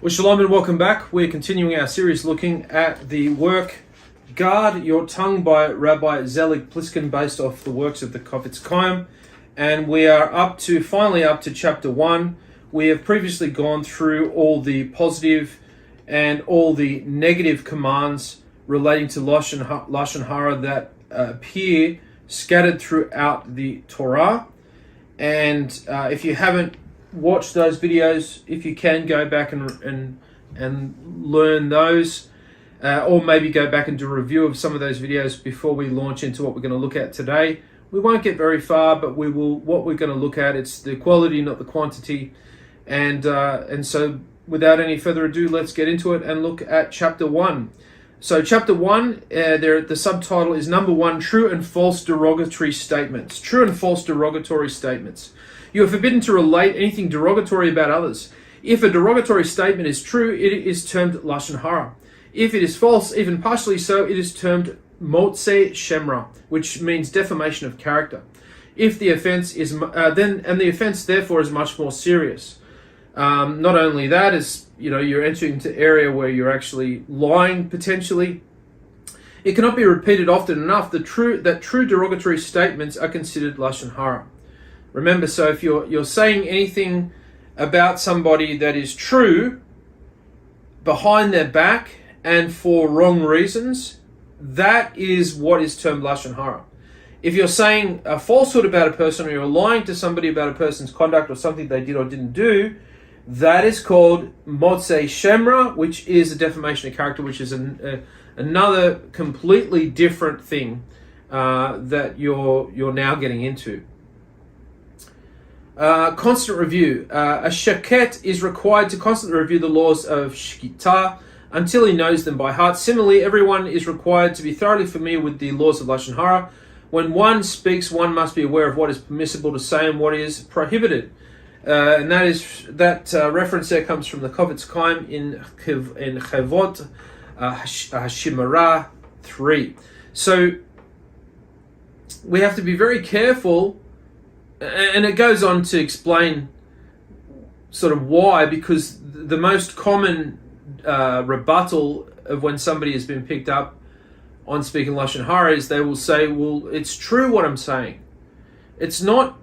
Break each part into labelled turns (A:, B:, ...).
A: Well, shalom and welcome back. We're continuing our series looking at the work Guard Your Tongue by Rabbi Zelig Pliskin, based off the works of the Chofetz Chaim. And we are finally up to chapter 1. We have previously gone through all the positive and all the negative commands relating to Lashon Hara that appear scattered throughout the Torah. And if you haven't watch those videos, if you can, go back and learn those, or maybe go back and do a review of some of those videos before we launch into what we're going to look at today. We won't get very far, but we will. What we're going to look at, it's the quality, not the quantity, and so without any further ado, let's get into it and look at chapter 1. So chapter 1, the subtitle is number 1: True and False Derogatory Statements. True and false derogatory statements. You are forbidden to relate anything derogatory about others. If a derogatory statement is true, it is termed Lashon Hara. If it is false, even partially so, it is termed Motzei Shemra, which means defamation of character. If the offense is the offense therefore is much more serious. Not only that, is you're entering into an area where you're actually lying potentially. It cannot be repeated often enough that true derogatory statements are considered Lashon Hara. Remember, so if you're saying anything about somebody that is true behind their back and for wrong reasons, that is what is termed Lashon Hara. If you're saying a falsehood about a person, or you're lying to somebody about a person's conduct or something they did or didn't do, that is called Motzei Shemra, which is a defamation of character, which is another completely different thing that you're now getting into. Constant review. A shaket is required to constantly review the laws of shkita until he knows them by heart. Similarly, everyone is required to be thoroughly familiar with the laws of Lashon Hara. When one speaks, one must be aware of what is permissible to say and what is prohibited. And that reference there comes from the Chofetz Chaim in Chavot Hashimara 3. So we have to be very careful. And it goes on to explain sort of why, because the most common rebuttal of when somebody has been picked up on speaking Lashon Hara is they will say, well, it's true what I'm saying. It's not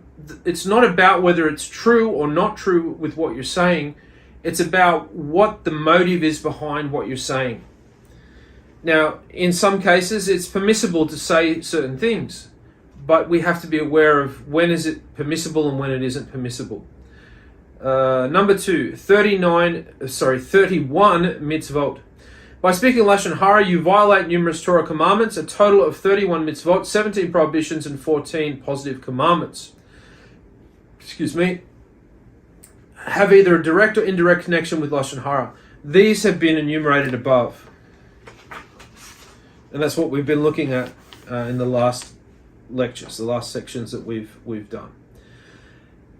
A: about whether it's true or not true with what you're saying. It's about what the motive is behind what you're saying. Now, in some cases, it's permissible to say certain things, but we have to be aware of when is it permissible and when it isn't permissible. Number 2, 31 mitzvot. By speaking Lashon Hara, you violate numerous Torah commandments, a total of 31 mitzvot, 17 prohibitions, and 14 positive commandments. Have either a direct or indirect connection with Lashon Hara. These have been enumerated above. And that's what we've been looking at in the last lectures, the last sections that we've done.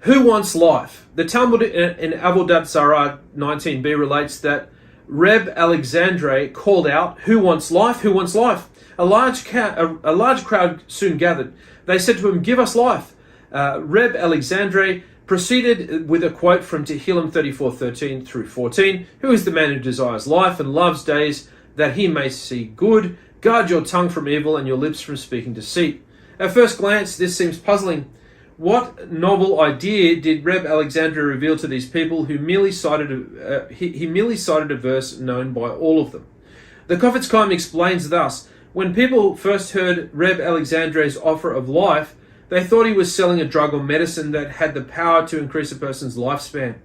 A: Who wants life? The Talmud in Avodat Zarah 19b relates that Reb Alexandre called out, "Who wants life? Who wants life?" A large crowd soon gathered. They said to him, "Give us life." Reb Alexandre proceeded with a quote from Tehillim 34:13 through 14. "Who is the man who desires life and loves days that he may see good? Guard your tongue from evil and your lips from speaking deceit." At first glance, this seems puzzling. What novel idea did Reb Alexandre reveal to these people who merely cited a verse known by all of them? The Chofetz Chaim explains thus: when people first heard Reb Alexandre's offer of life, they thought he was selling a drug or medicine that had the power to increase a person's lifespan.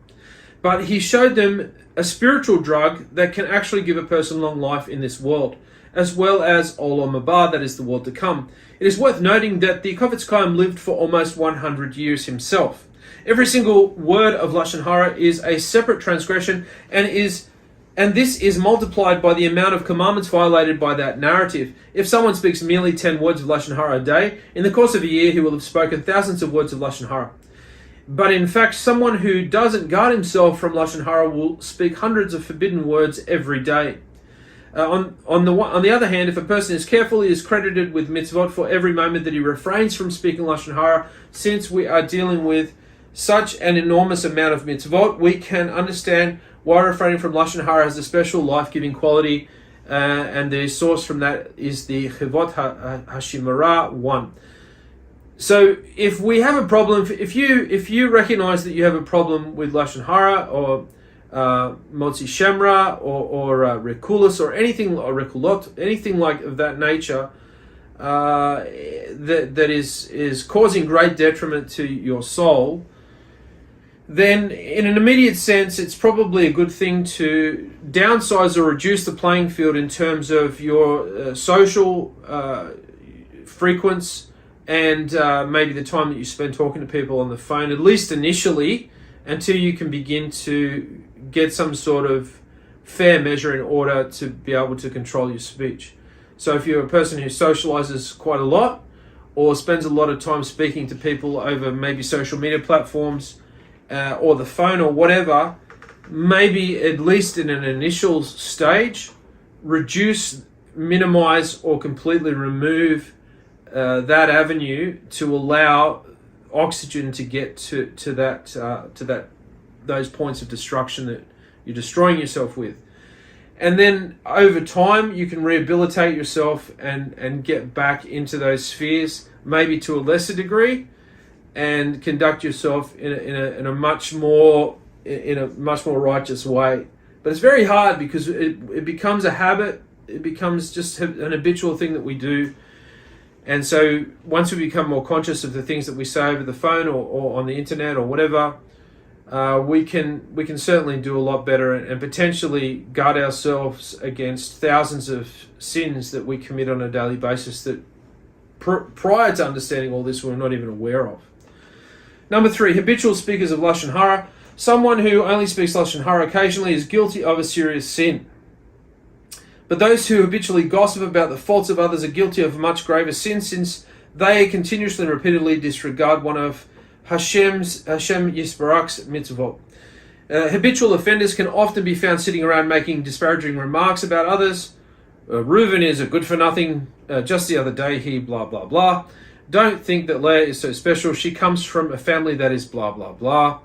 A: But he showed them a spiritual drug that can actually give a person long life in this world, as well as Olam Haba, that is the world to come. It is worth noting that the Chofetz Chaim lived for almost 100 years himself. Every single word of Lashon Hara is a separate transgression, and this is multiplied by the amount of commandments violated by that narrative. If someone speaks merely 10 words of Lashon Hara a day, in the course of a year he will have spoken thousands of words of Lashon Hara. But in fact, someone who doesn't guard himself from Lashon Hara will speak hundreds of forbidden words every day. On the other hand, if a person is careful, he is credited with mitzvot for every moment that he refrains from speaking Lashon Hara, since we are dealing with such an enormous amount of mitzvot, we can understand why refraining from Lashon Hara has a special life-giving quality, and the source from that is the Chivot Hashimara 1. So if we have a problem, if you recognize that you have a problem with Lashon Hara or Motzi Shemra or Rekulus or anything, or Rekulot, anything like of that nature, that is causing great detriment to your soul, then in an immediate sense, it's probably a good thing to downsize or reduce the playing field in terms of your social frequency and maybe the time that you spend talking to people on the phone, at least initially, until you can begin to get some sort of fair measure in order to be able to control your speech. So if you're a person who socializes quite a lot or spends a lot of time speaking to people over maybe social media platforms, or the phone or whatever, maybe at least in an initial stage, reduce, minimize, or completely remove that avenue to allow oxygen to get to those points of destruction that you're destroying yourself with. And then over time, you can rehabilitate yourself and get back into those spheres, maybe to a lesser degree, and conduct yourself in a much more righteous way. But it's very hard because it becomes a habit. It becomes just an habitual thing that we do. And so once we become more conscious of the things that we say over the phone or on the internet or whatever, we can certainly do a lot better and potentially guard ourselves against thousands of sins that we commit on a daily basis that prior to understanding all this we're not even aware of. Number 3, habitual speakers of Lashon Hara. Someone who only speaks Lashon Hara occasionally is guilty of a serious sin. But those who habitually gossip about the faults of others are guilty of a much graver sin, since they continuously and repeatedly disregard one of Hashem Yisbarak's mitzvot. Habitual offenders can often be found sitting around making disparaging remarks about others. Reuven is a good-for-nothing. Just the other day he blah blah blah. Don't think that Leah is so special. She comes from a family that is blah blah blah.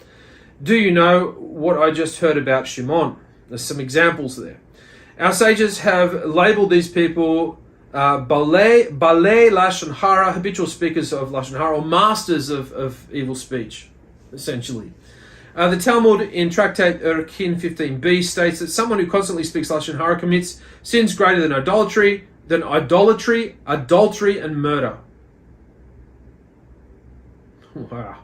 A: Do you know what I just heard about Shimon? There's some examples there. Our sages have labeled these people balei Lashon Hara, habitual speakers of Lashon Hara, or masters of evil speech, essentially. The Talmud in Tractate Erkin 15b states that someone who constantly speaks Lashon Hara commits sins greater than adultery, adultery, and murder. Wow.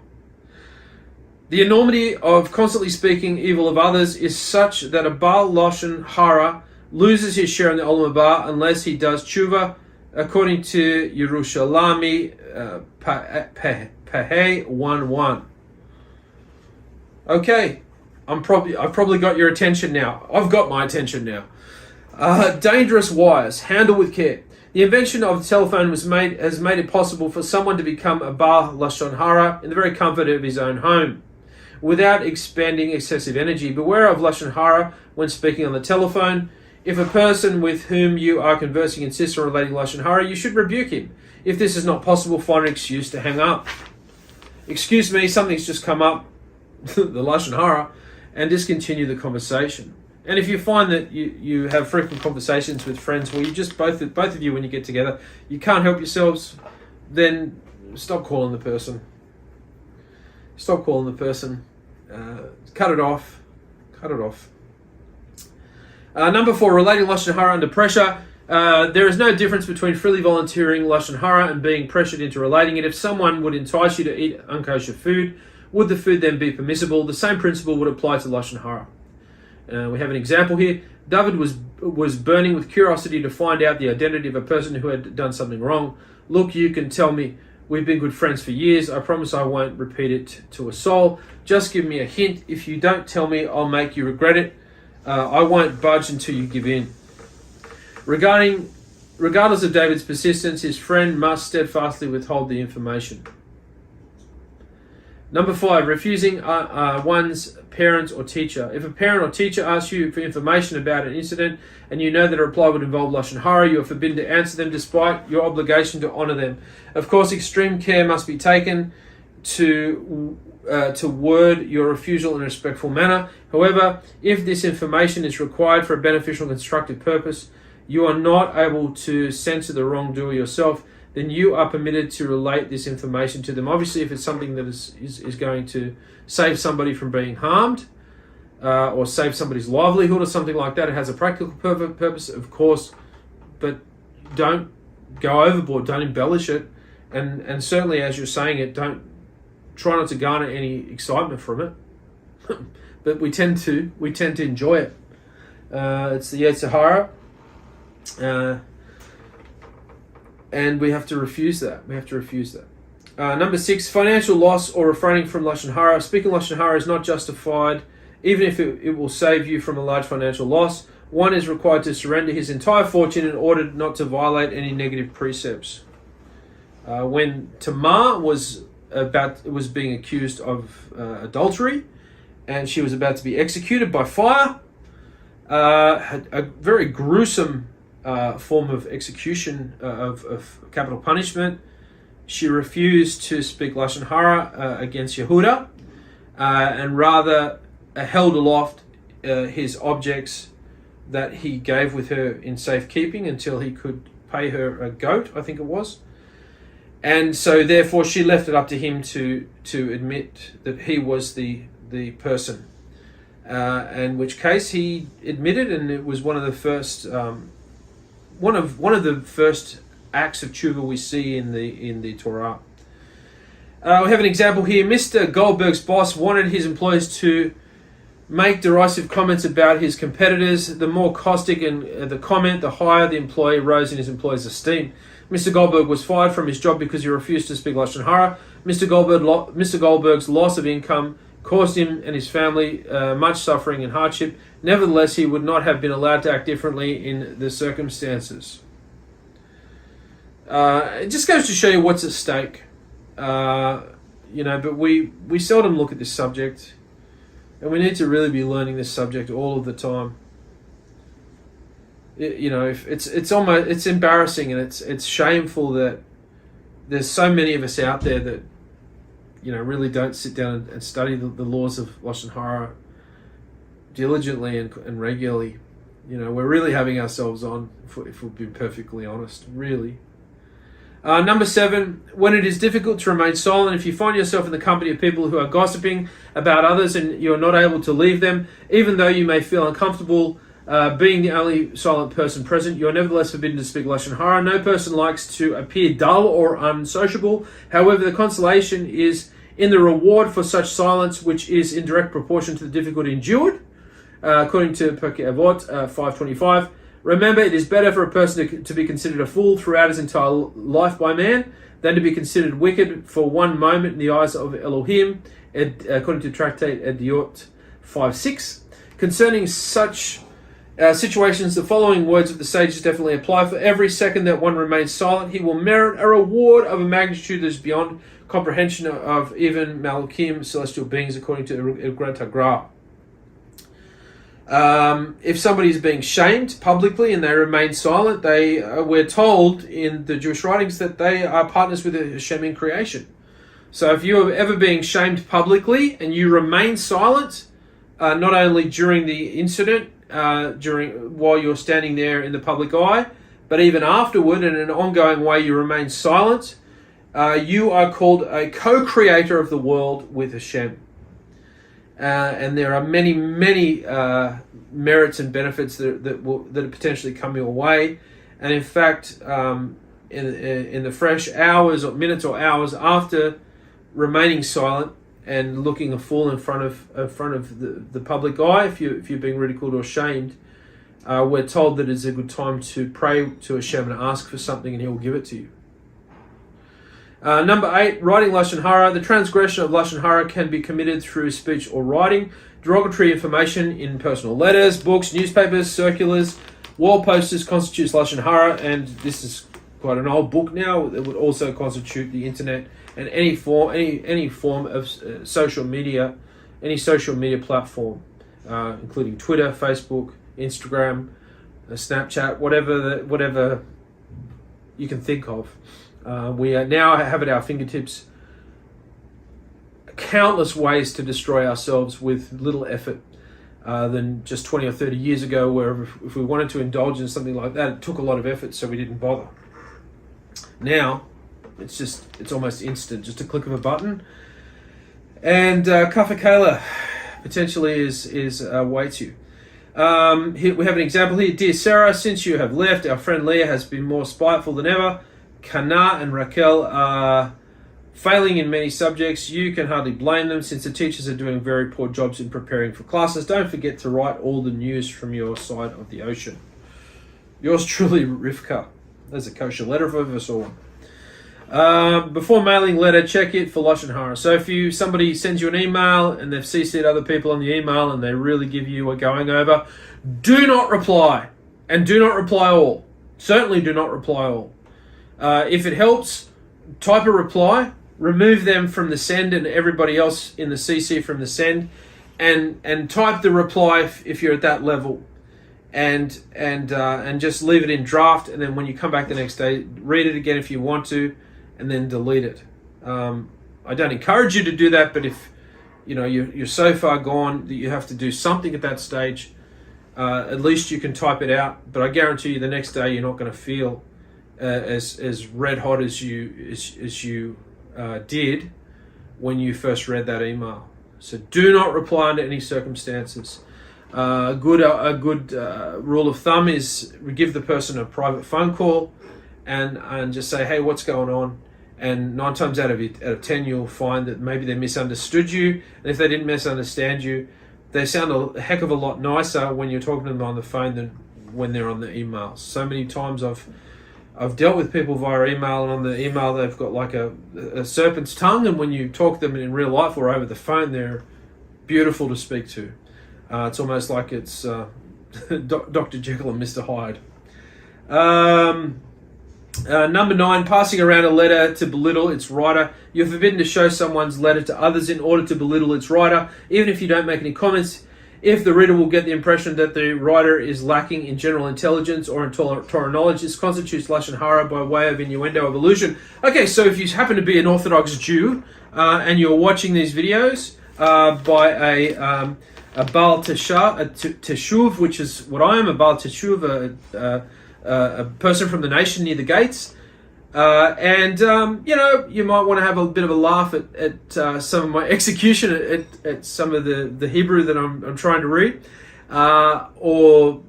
A: The enormity of constantly speaking evil of others is such that a Baal Lashon Hara loses his share in the Olam Haba unless he does tshuva, according to Yerushalmi Pehei 1:1. Okay, I've probably got your attention now. I've got my attention now. Dangerous wires. Handle with care. The invention of the telephone has made it possible for someone to become a Baal Lashon Hara in the very comfort of his own home, without expending excessive energy. Beware of Lashon Hara when speaking on the telephone. If a person with whom you are conversing insists on relating Lashon Hara, you should rebuke him. If this is not possible, find an excuse to hang up. Excuse me, something's just come up, the Lashon Hara, and discontinue the conversation. And if you find that you have frequent conversations with friends where you just, both of you, when you get together, you can't help yourselves, then stop calling the person. Stop calling the person. Cut it off. Cut it off. Number 4, relating Lashon Hara under pressure. There is no difference between freely volunteering Lashon Hara and being pressured into relating it. If someone would entice you to eat unkosher food, would the food then be permissible? The same principle would apply to Lashon Hara. We have an example here. David was burning with curiosity to find out the identity of a person who had done something wrong. Look, you can tell me. We've been good friends for years. I promise I won't repeat it to a soul. Just give me a hint. If you don't tell me, I'll make you regret it. I won't budge until you give in. Regardless of David's persistence, his friend must steadfastly withhold the information. Number 5, refusing one's parent or teacher. If a parent or teacher asks you for information about an incident and you know that a reply would involve Lashon Hara, you are forbidden to answer them despite your obligation to honor them. Of course, extreme care must be taken to to word your refusal in a respectful manner. However, if this information is required for a beneficial and constructive purpose, you are not able to censor the wrongdoer yourself, then you are permitted to relate this information to them. Obviously, if it's something that is going to save somebody from being harmed, or save somebody's livelihood or something like that, it has a practical purpose, of course, but don't go overboard, don't embellish it, and certainly as you're saying it, don't try not to garner any excitement from it. But we tend to enjoy it. It's the Yetzirah, and we have to refuse that. Number 6, financial loss or refraining from Lashon Hara. Speaking Lashon Hara is not justified, even if it will save you from a large financial loss. One is required to surrender his entire fortune in order not to violate any negative precepts. When Tamar was being accused of adultery, and she was about to be executed by fire, a very gruesome form of execution, of capital punishment. She refused to speak Lashon Hara against Yehuda, and rather held aloft his objects that he gave with her in safekeeping until he could pay her a goat, I think it was. And so therefore she left it up to him to admit that he was the person. In which case he admitted, and it was one of the first acts of tshuva we see in the Torah. We have an example here. Mr. Goldberg's boss wanted his employees to make derisive comments about his competitors. The more caustic the comment, the higher the employee rose in his employee's esteem. Mr. Goldberg was fired from his job because he refused to speak Lashon Hara. Mr. Goldberg's loss of income caused him and his family much suffering and hardship. Nevertheless, he would not have been allowed to act differently in the circumstances. It just goes to show you what's at stake. But we seldom look at this subject, and we need to really be learning this subject all of the time. It's embarrassing, and it's shameful that there's so many of us out there that really don't sit down and study the laws of Lashon Hara diligently and regularly. We're really having ourselves on, if we've been perfectly honest, really. Number 7, when it is difficult to remain silent, if you find yourself in the company of people who are gossiping about others and you're not able to leave them, even though you may feel uncomfortable being the only silent person present, you are nevertheless forbidden to speak Lashon Hara. No person likes to appear dull or unsociable. However, the consolation is in the reward for such silence, which is in direct proportion to the difficulty endured. According to Pirkei Avot 5:25, remember, it is better for a person to be considered a fool throughout his entire life by man than to be considered wicked for one moment in the eyes of Elohim, according to Tractate Ediot 5:6. Concerning such situations, the following words of the sages definitely apply. For every second that one remains silent, he will merit a reward of a magnitude that is beyond comprehension of even Malakim, celestial beings, according to Derogatory. If somebody is being shamed publicly and they remain silent, we're told in the Jewish writings that they are partners with Hashem in creation. So if you are ever being shamed publicly and you remain silent, not only during the incident, while you're standing there in the public eye, but even afterward, in an ongoing way, you remain silent, you are called a co-creator of the world with Hashem. And there are many merits and benefits that potentially come your way. And in fact, in the fresh hours or minutes or hours after remaining silent and looking a fool in front of the public eye, if you're being ridiculed or shamed, we're told that it's a good time to pray to Hashem and ask for something, and He will give it to you. Number 8, writing Lashon Hara. The transgression of Lashon Hara can be committed through speech or writing. Derogatory information in personal letters, books, newspapers, circulars, wall posters constitutes Lashon Hara, and this is quite an old book now. It would also constitute the internet and any form of social media, any social media platform, including Twitter, Facebook, Instagram, Snapchat, whatever you can think of. We now have at our fingertips countless ways to destroy ourselves with little effort than just 20 or 30 years ago, where if we wanted to indulge in something like that, it took a lot of effort, so we didn't bother. Now, it's almost instant, just a click of a button. And Kafakala potentially is awaits you. Here we have an example here. Dear Sarah, since you have left, our friend Leah has been more spiteful than ever. Kana and Raquel are failing in many subjects. You can hardly blame them since the teachers are doing very poor jobs in preparing for classes. Don't forget to write all the news from your side of the ocean. Yours truly, Rivka. There's a kosher letter if I ever saw one. Before mailing letter, check it for Lashon Hara. So if somebody sends you an email and they've CC'd other people on the email and they really give you a going over, do not reply. And do not reply all. Certainly do not reply all. If it helps, type a reply, remove them from the send and everybody else in the CC from the send, and type the reply if you're at that level. And just leave it in draft, and then when you come back the next day, read it again if you want to, and then delete it. I don't encourage you to do that, but if you're so far gone that you have to do something at that stage, at least you can type it out. But I guarantee you, the next day you're not going to feel as red hot as you did when you first read that email. So do not reply under any circumstances. A good rule of thumb is we give the person a private phone call and just say, hey, what's going on? And 9 times out of 10, you'll find that maybe they misunderstood you. And if they didn't misunderstand you, they sound a heck of a lot nicer when you're talking to them on the phone than when they're on the email. So many times I've dealt with people via email, and on the email they've got like a serpent's tongue, and when you talk to them in real life or over the phone, they're beautiful to speak to. It's almost like it's Dr. Jekyll and Mr. Hyde. Number 9, passing around a letter to belittle its writer. You're forbidden to show someone's letter to others in order to belittle its writer, even if you don't make any comments, if the reader will get the impression that the writer is lacking in general intelligence or in Torah knowledge. This constitutes Lashon Hara by way of innuendo of allusion. Okay, so if you happen to be an Orthodox Jew and you're watching these videos by a Baal Teshuv, which is what I am, a Baal Teshuv, a person from the nation near the gates. You might want to have a bit of a laugh at some of my execution, at some of the Hebrew that I'm trying to read. Or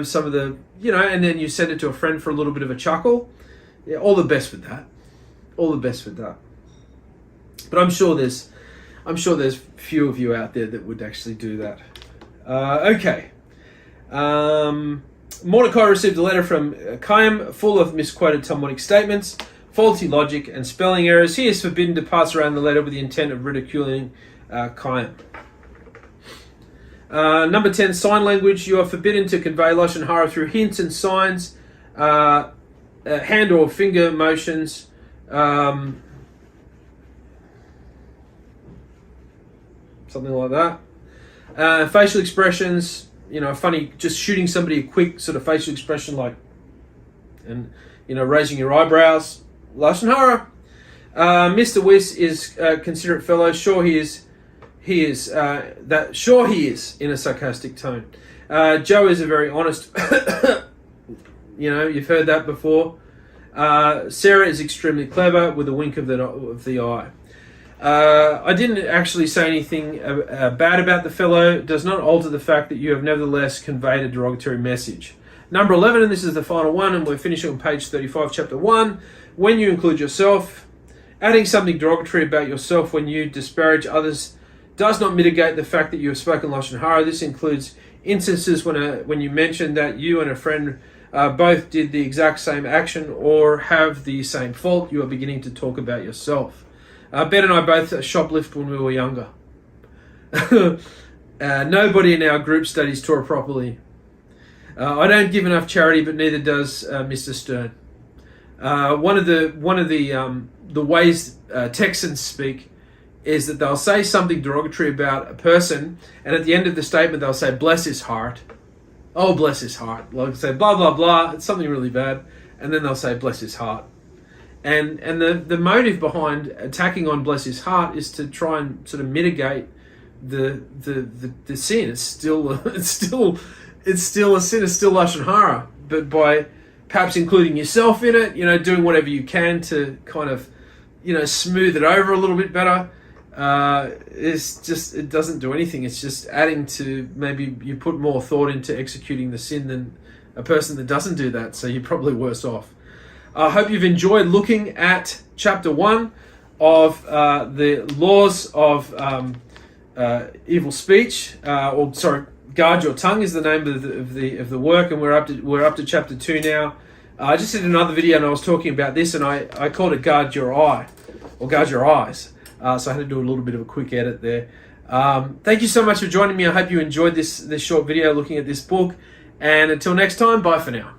A: some of the, and then you send it to a friend for a little bit of a chuckle. Yeah, all the best with that. All the best with that. But I'm sure there's few of you out there that would actually do that. Okay. Mordecai received a letter from Chaim full of misquoted Talmudic statements, faulty logic, and spelling errors. He is forbidden to pass around the letter with the intent of ridiculing Chaim. Number 10, sign language. You are forbidden to convey Lashon Hara through hints and signs, hand or finger motions, something like that. Facial expressions, funny, just shooting somebody a quick sort of facial expression and raising your eyebrows. Lashon Hara. Mr. Weiss is a considerate fellow. Sure he is in a sarcastic tone. Joe is a very honest, you've heard that before. Sarah is extremely clever with a wink of the eye. I didn't actually say anything bad about the fellow. It does not alter the fact that you have nevertheless conveyed a derogatory message. Number 11, and this is the final one, and we're finishing on page 35, chapter 1. When you include yourself, adding something derogatory about yourself when you disparage others does not mitigate the fact that you have spoken Lashon Hara. This includes instances when you mention that you and a friend both did the exact same action or have the same fault. You are beginning to talk about yourself. Ben and I both shoplift when we were younger. Nobody in our group studies Torah properly. I don't give enough charity, but neither does Mr. Stern. One of the ways Texans speak is that they'll say something derogatory about a person, and at the end of the statement they'll say, bless his heart. Oh, bless his heart. Like say, blah, blah, blah. It's something really bad. And then they'll say, bless his heart. And the motive behind attacking on bless his heart is to try and sort of mitigate the sin. It's still a sin. It's still lashon hara, but by perhaps including yourself in it, doing whatever you can to kind of, smooth it over a little bit better. It doesn't do anything. It's just adding to, maybe you put more thought into executing the sin than a person that doesn't do that. So you're probably worse off. I hope you've enjoyed looking at chapter 1 of the laws of evil speech, guard your tongue is the name of the work, and we're up to chapter 2 now. I just did another video and I was talking about this, and I called it guard your eye, or guard your eyes. So I had to do a little bit of a quick edit there. Thank you so much for joining me. I hope you enjoyed this short video looking at this book, and until next time, bye for now.